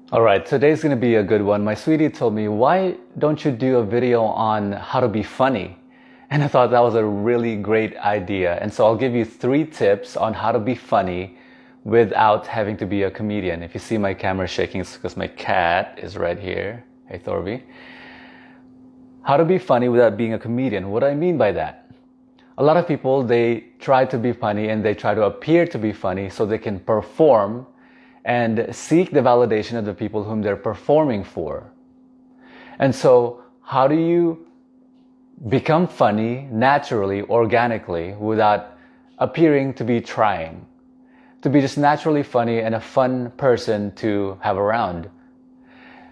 All right, today's gonna be a good one. My sweetie told me, why don't you do a video on how to be funny? And I thought that was a really great idea. And so I'll give you 3 tips on how to be funny without having to be a comedian. If you see my camera shaking, it's because my cat is right here. Hey, Thorby. How to be funny without being a comedian. What do I mean by that? A lot of people, they try to be funny and they try to appear to be funny so they can perform and seek the validation of the people whom they're performing for. And so, how do you become funny naturally, organically, without appearing to be trying? To be just naturally funny and a fun person to have around.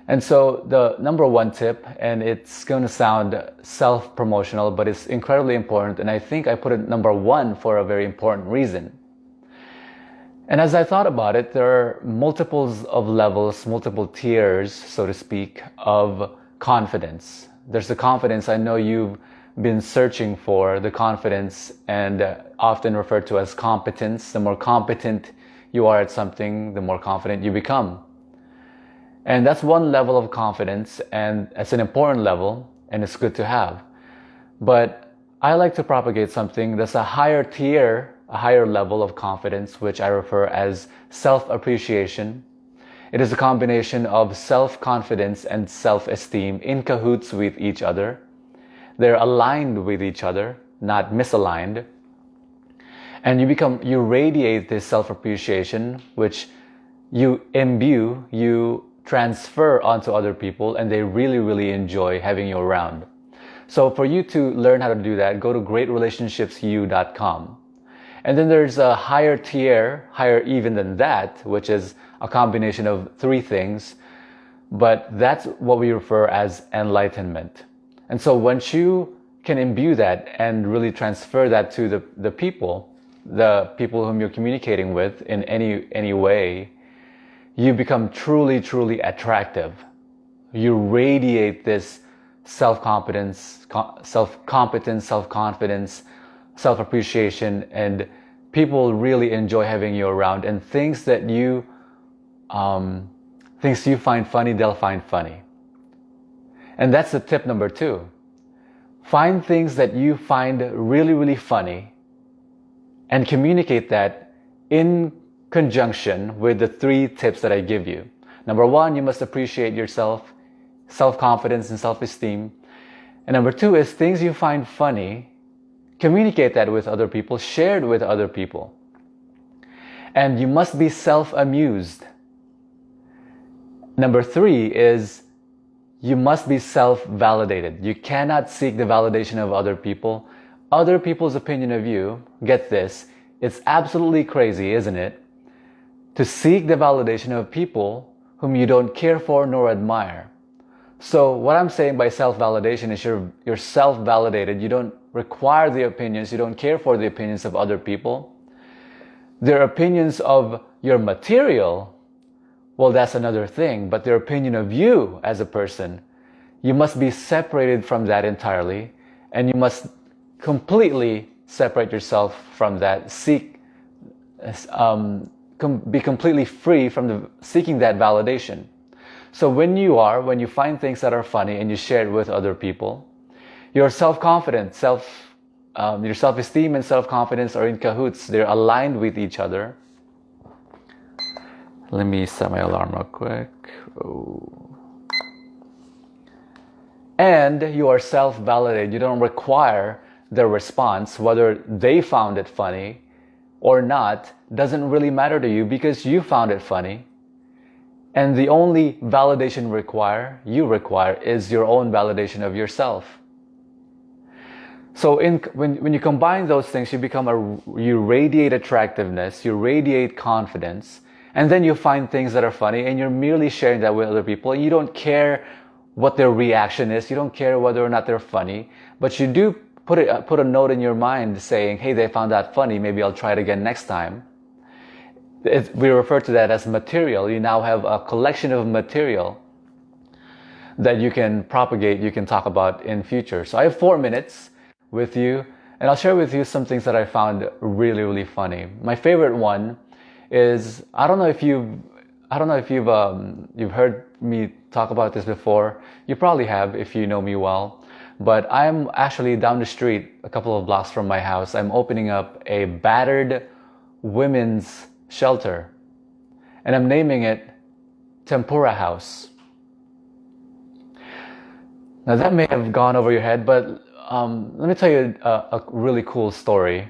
And so the number 1 tip, and it's going to sound self-promotional, but it's incredibly important, and I think I put it number 1 for a very important reason. And as I thought about it, there are multiples of levels, multiple tiers, so to speak, of confidence. There's the confidence I know you've been searching for, the confidence, and often referred to as competence. The more competent you are at something, the more confident you become. And that's one level of confidence, and it's an important level, and it's good to have. But I like to propagate something that's a higher tier, a higher level of confidence, which I refer as self-appreciation. It is a combination of self-confidence and self-esteem in cahoots with each other. They're aligned with each other, not misaligned. And you radiate this self-appreciation, which you imbue, you transfer onto other people, and they really, really enjoy having you around. So for you to learn how to do that, go to greatrelationshipsyou.com. And then there's a higher tier, higher even than that, which is a combination of 3 things, but that's what we refer as enlightenment. And so once you can imbue that and really transfer that to the people whom you're communicating with in any way, you become truly, truly attractive. You radiate this self-competence, self-confidence, self-appreciation, and people really enjoy having you around, and things you find funny, they'll find funny. And that's the tip number 2. Find things that you find really, really funny and communicate that in conjunction with the 3 tips that I give you. Number 1, you must appreciate yourself, self-confidence and self-esteem. And number 2 is things you find funny, communicate that with other people, share it with other people. And you must be self-amused. Number 3 is you must be self-validated. You cannot seek the validation of other people. Other people's opinion of you, get this, it's absolutely crazy, isn't it? To seek the validation of people whom you don't care for nor admire. So what I'm saying by self-validation is you're self-validated. You don't require the opinions, you don't care for the opinions of other people. Their opinions of your material, well, that's another thing, but their opinion of you as a person, you must be separated from that entirely, and you must completely separate yourself from that. Be completely free from seeking that validation. So when you find things that are funny and you share it with other people, your self-confidence, your self-esteem and self-confidence are in cahoots. They're aligned with each other. Let me set my alarm real quick. Oh. And you are self-validated. You don't require their response, whether they found it funny or not, doesn't really matter to you because you found it funny. And the only validation you require is your own validation of yourself. So when you combine those things, you radiate attractiveness, you radiate confidence, and then you find things that are funny and you're merely sharing that with other people, and you don't care what their reaction is, you don't care whether or not they're funny, but you do put a note in your mind saying, hey, they found that funny, maybe I'll try it again next time. We refer to that as material. You now have a collection of material that you can propagate, you can talk about in future. So I have 4 minutes with you, and I'll share with you some things that I found really, really funny. My favorite one is, I don't know if you've I don't know if you've heard me talk about this before. You probably have if you know me well. But I'm actually down the street, a couple of blocks from my house. I'm opening up a battered women's shelter. And I'm naming it Tempura House. Now that may have gone over your head, but let me tell you a really cool story.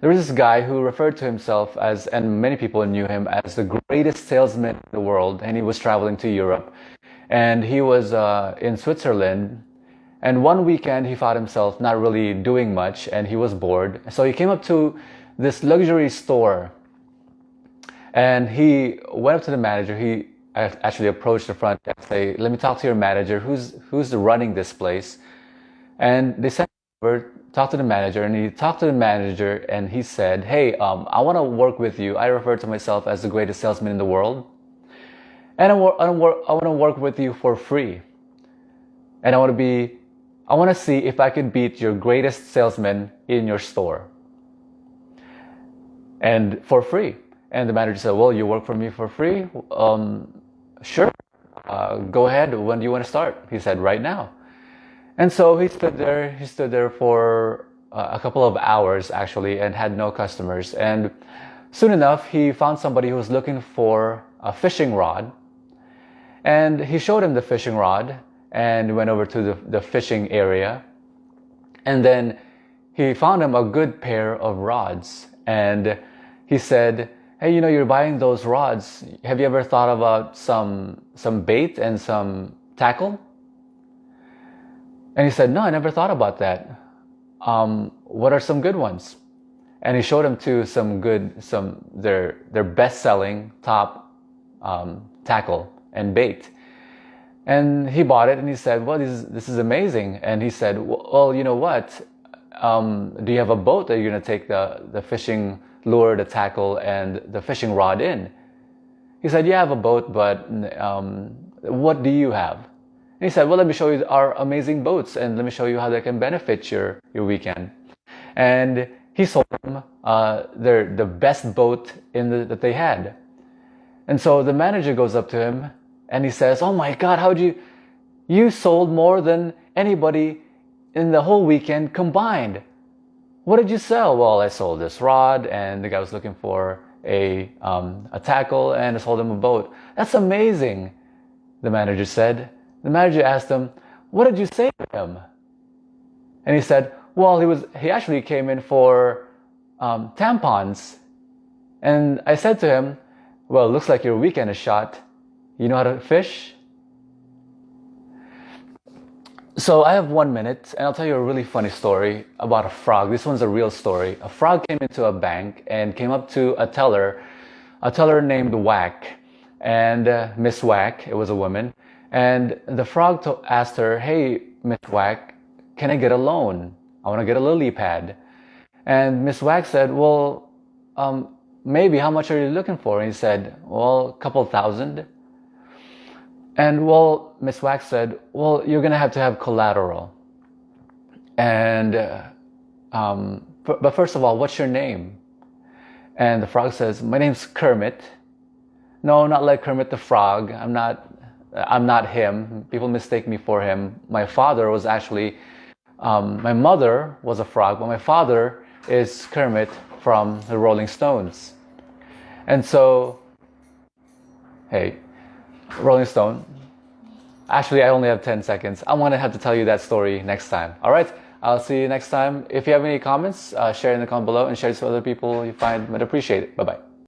There was this guy who referred to himself as, and many people knew him as, the greatest salesman in the world, and he was traveling to Europe. And he was in Switzerland, and one weekend he found himself not really doing much, and he was bored. So he came up to this luxury store, and he went up to the manager. He actually approached the front desk and say, "Let me talk to your manager. Who's running this place?" And they sent him over, talked to the manager, and he talked to the manager, and he said, "Hey, I want to work with you. I refer to myself as the greatest salesman in the world, and I want to work with you for free. And I want to see if I can beat your greatest salesman in your store, and for free." And the manager said, "Well, you work for me for free? Sure. Go ahead. When do you want to start?" He said, "Right now." And so he stood there for a couple of hours actually, and had no customers. And soon enough, he found somebody who was looking for a fishing rod. And he showed him the fishing rod and went over to the fishing area. And then he found him a good pair of rods. And he said, "Hey, you're buying those rods. Have you ever thought about some bait and some tackle?" And he said, "No, I never thought about that. What are some good ones?" And he showed him to their best-selling top tackle and bait. And he bought it, and he said, "Well, this is amazing." And he said, "Well, you know what? Do you have a boat that you're going to take the fishing lure, the tackle, and the fishing rod in?" He said, "Yeah, I have a boat, but what do you have?" And he said, "Well, let me show you our amazing boats, and let me show you how they can benefit your weekend." And he sold them the best boat that they had. And so the manager goes up to him and he says, "Oh my God, you sold more than anybody in the whole weekend combined. What did you sell?" "Well, I sold this rod, and the guy was looking for a tackle, and I sold him a boat." "That's amazing," the manager said. The manager asked him, "What did you say to him?" And he said, "Well, he actually came in for tampons. And I said to him, 'Well, it looks like your weekend is shot. You know how to fish?'" So I have 1 minute, and I'll tell you a really funny story about a frog. This one's a real story. A frog came into a bank and came up to a teller named Whack, and Miss Whack, it was a woman. And the frog asked her, "Hey, Miss Whack, can I get a loan? I want to get a lily pad." And Miss Whack said, "Well, maybe. How much are you looking for?" And he said, "Well, a couple thousand." And well, Miss Whack said, "Well, you're going to have collateral. And but first of all, what's your name?" And the frog says, "My name's Kermit." "No, not like Kermit the Frog. I'm not him. People mistake me for him. My father was actually, my mother was a frog, but my father is Kermit from the Rolling Stones." And so, hey, Rolling Stone. Actually, I only have 10 seconds. I'm going to have to tell you that story next time. All right, I'll see you next time. If you have any comments, share in the comment below and share this with other people you find might appreciate it. Bye-bye.